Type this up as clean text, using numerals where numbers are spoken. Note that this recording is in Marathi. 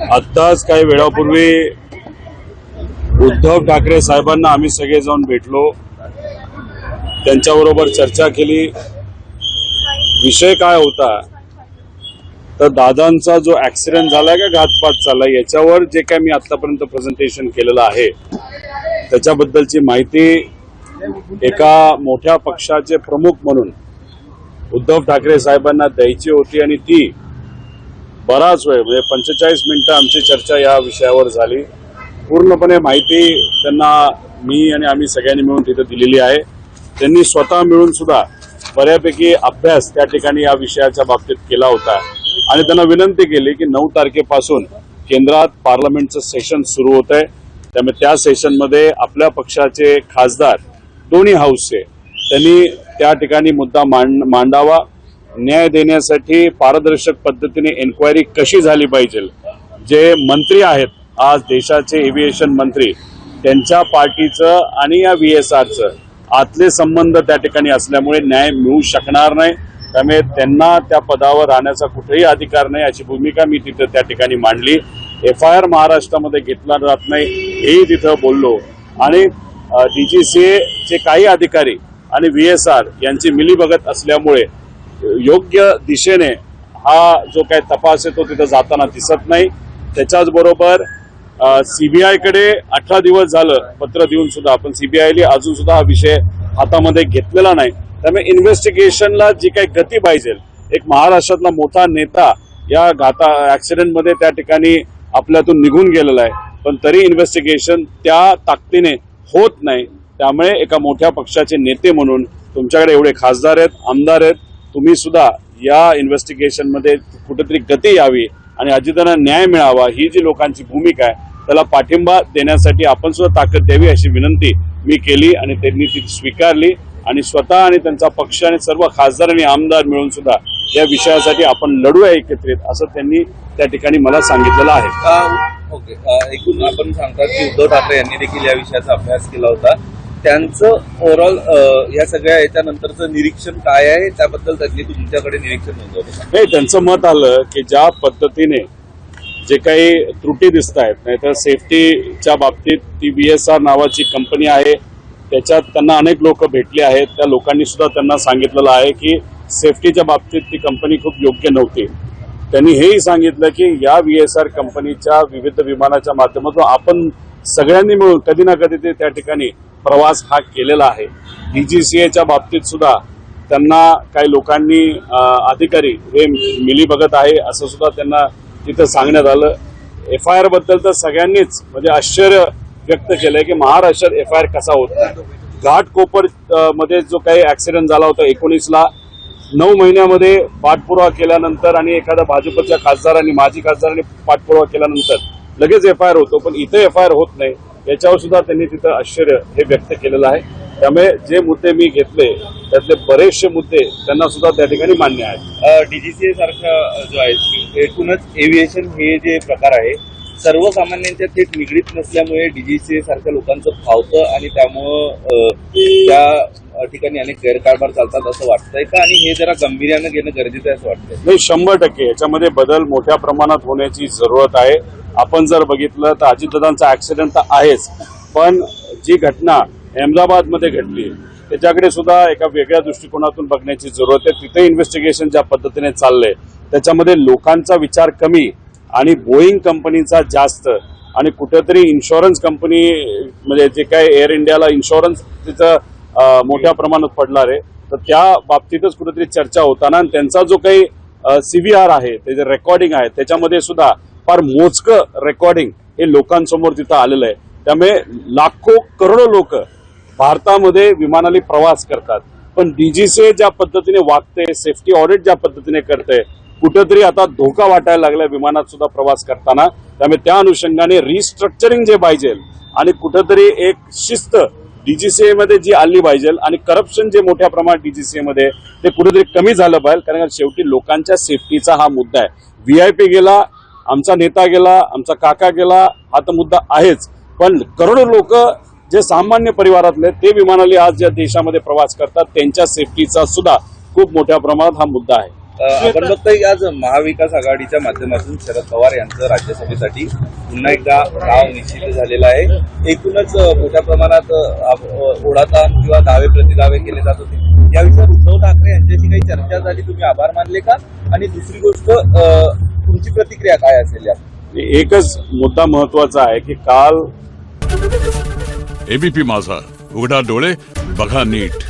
आत्ताच काही वेळापूर्वी उद्धव ठाकरे साहेबांना आम्ही सगळे जाऊन भेटलो, त्यांच्याबरोबर चर्चा केली। विषय काय होता तर दादांचा जो ऍक्सिडेंट झालाय का घातपात झाला याच्यावर जे काय मी आतापर्यंत प्रेझेंटेशन केलेलं आहे त्याच्याबद्दलची माहिती एका मोठ्या पक्षाचे प्रमुख म्हणून उद्धव ठाकरे साहेबांना द्यायची होती आणि ती बराच वेळ म्हणजे 45 मिनिटं आमची चर्चा या विषयावर झाली। पूर्णपणे माहिती त्यांना मी आणि आम्ही सगळ्यांनी मिळून तिथे दिलेली आहे। त्यांनी स्वतः मिळून सुद्धा बऱ्यापैकी अभ्यास त्या ठिकाणी या विषयाच्या बाबतीत केला होता आणि त्यांना विनंती केली की 9 तारखेपासून केंद्रात पार्लमेंटचं सेशन सुरू होत आहे, त्यामुळे त्या सेशनमध्ये आपल्या पक्षाचे खासदार दोन्ही हाऊसचे त्यांनी त्या ठिकाणी मुद्दा मांडावा। न्याय देण्यासाठी पारदर्शक पद्धतीने एन्क्वायरी कशी झाली पाहिजे, जे मंत्री आहेत आज देशाचे एव्हिएशन मंत्री त्यांच्या पार्टीचं आणि या VSRचं आतले संबंध त्या ठिकाणी असल्यामुळे न्याय मिळू शकणार नाही, त्यामुळे त्यांना त्या पदावर राहण्याचा कुठेही अधिकार नाही अशी भूमिका मी तिथे त्या ठिकाणी मांडली। FIR महाराष्ट्रामध्ये घेतला जात नाही हेही तिथं बोललो आणि DGCA चे काही अधिकारी आणि VSR यांची मिलीभगत असल्यामुळे योग्य दिशेने हा जो काही तपास आहे तो तिथे जाताना दिसत नाही। त्याच्याच बरोबर CBI कडे 18 दिवस झालं पत्र देऊन सुद्धा आपण CBI अजून सुद्धा हा विषय हातामध्ये घेतलेला नाही, त्यामुळे इन्व्हेस्टिगेशनला जी काही गती पाहिजे, एक महाराष्ट्रातला मोठा नेता या ऍक्सिडेंटमध्ये त्या ठिकाणी आपल्यातून निघून गेलेला आहे पण तरी इन्व्हेस्टिगेशन त्या ताकदीने होत नाही। त्यामुळे एका मोठ्या पक्षाचे नेते म्हणून तुमच्याकडे एवढे खासदार आहेत, आमदार आहेत, तुम्ही सुद्धा या इन्व्हेस्टिगेशनमध्ये कुठेतरी गती यावी आणि अजितांना न्याय मिळावा ही जी लोकांची भूमिका आहे त्याला पाठिंबा देण्यासाठी आपण सुद्धा ताकद द्यावी अशी विनंती मी केली आणि त्यांनी ती स्वीकारली आणि स्वतः आणि त्यांचा पक्ष आणि सर्व खासदार आणि आमदार मिळून सुद्धा या विषयासाठी आपण लढूया एकत्रित असं त्यांनी त्या ठिकाणी मला सांगितलेलं आहे। ओके, एकूण आपण सांगतात की उद्धव ठाकरे यांनी देखील या विषयाचा अभ्यास केला होता, त्यांचं ओव्हरऑल या सगळ्या याच्यानंतरचं निरीक्षण काय आहे त्याबद्दल त्यांनी तुमच्याकडे निरीक्षण नोंदवलं नाही। त्यांचं मत आलं की ज्या पद्धतीने जे काही त्रुटी दिसत आहेत, नाहीतर सेफ्टीच्या बाबतीत ती VSR नावाची कंपनी आहे त्याच्यात त्यांना अनेक लोक भेटले आहेत, त्या लोकांनी सुद्धा त्यांना सांगितलेलं आहे की सेफ्टीच्या बाबतीत ती कंपनी खूप योग्य नव्हती। त्यांनी हेही सांगितलं की या VSR कंपनीच्या विविध विमानाच्या माध्यमातून आपण सगळ्यांनी मिळून कधी ना कधी ते त्या ठिकाणी प्रवास हा केलेला आहे। DGCAच्या बाबतीत सुद्धा त्यांना काही लोकांनी अधिकारी हे मिलीभगत आहे असं सुद्धा त्यांना तिथं सांगण्यात आलं। FIR बद्दल तर सगळ्यांनीच म्हणजे आश्चर्य व्यक्त केलंय की महाराष्ट्रात FIR कसा होत नाही। घाटकोपर मध्ये जो काही ऍक्सिडेंट झाला होता 19ला 9 महिन्यामध्ये पाठपुरावा केल्यानंतर आणि एखाद्या भाजपच्या खासदारांनी माजी खासदारांनी पाठपुरावा केल्यानंतर लगेच FIR होतो, पण इथे FIR होत नाही याच्यावर सुद्धा त्यांनी तिथं आश्चर्य हे व्यक्त केलेलं आहे। त्यामुळे जे मुद्दे मी घेतले त्यातले बरेचसे मुद्दे त्यांना सुद्धा त्या ठिकाणी मान्य आहेत। DGCA सारखा जो आहे एकूणच एव्हिएशन हे जे प्रकार आहे सर्वसामान्यांच्या थेट निगडीत नसल्यामुळे DGCA सारख्या लोकांचं फावतं आणि त्यामुळं त्या ठिकाणी अनेक गैरकारभार चालतात असं वाटतंय का, आणि हे जरा गांभीर्यानं घेणं गरजेचं आहे असं वाटतंय? नाही, 100% याच्यामध्ये बदल मोठ्या प्रमाणात होण्याची जरूरत आहे। आपण जर बघितलं तर अजितदादांचा ऍक्सिडेंट तर आहेच, पण जी घटना अहमदाबादमध्ये घडली त्याच्याकडे सुद्धा एका वेगळ्या दृष्टिकोनातून बघण्याची जरूरत आहे। तिथे इन्व्हेस्टिगेशन ज्या पद्धतीने चाललंय त्याच्यामध्ये लोकांचा विचार कमी आणि बोईंग कंपनीचा जास्त आणि कुठेतरी इन्शुरन्स कंपनी म्हणजे जे काही एअर इंडियाला इन्शुरन्स तिथं मोठ्या प्रमाणात पडणार आहे तर त्या बाबतीतच कुठेतरी चर्चा होताना त्यांचा जो काही CVR आहे ते जे रेकॉर्डिंग आहे त्याच्यामध्ये सुद्धा फार मोजकं रेकॉर्डिंग हे लोकांसमोर तिथं आलेलं आहे। त्यामुळे लाखो करोडो लोक भारतामध्ये विमानाने प्रवास करतात, पण DGCA ज्या पद्धतीने वागते, सेफ्टी ऑडिट ज्या पद्धतीने करते, कुठेतरी आता धोका वाटायला लागला विमानात सुद्धा प्रवास करताना। त्यामुळे त्या अनुषंगाने रिस्ट्रक्चरिंग जे पाहिजे आणि कुठेतरी एक शिस्त DGCA मध्ये जी आली पाहिजे आणि करप्शन जे मोठ्या प्रमाणात DGCA मध्ये ते कुठेतरी कमी झालं पाहिजे, कारण शेवटी लोकांच्या सेफ्टीचा हा मुद्दा आहे। VIP गेला, आमचा नेता गेला, आमचा काका गेला, हा तर मुद्दा आहेच, पण करोडो लोक जे सामान्य परिवारातले ते विमानाने आज ज्या देशामध्ये प्रवास करतात त्यांच्या सेफ्टीचा सुद्धा खूप मोठ्या प्रमाणात हा मुद्दा आहे। आपण बघतोय की आज महाविकास आघाडीच्या माध्यमातून शरद पवार यांचं राज्यसभेसाठी पुन्हा एकदा नाव निश्चित झालेलं आहे. एकूणच मोठ्या प्रमाणात ओढाताण किंवा दावे प्रतिदावे केले जात होते. या विषयावर उद्धव ठाकरे यांच्याशी काही चर्चा झाली, तुम्ही आभार मानले का? आणि दुसरी गोष्ट, तुमची प्रतिक्रिया काय असेल या? एकच मुद्दा महत्वाचा आहे की काल एबीपी माझा, उघडा डोळे बघा नीट.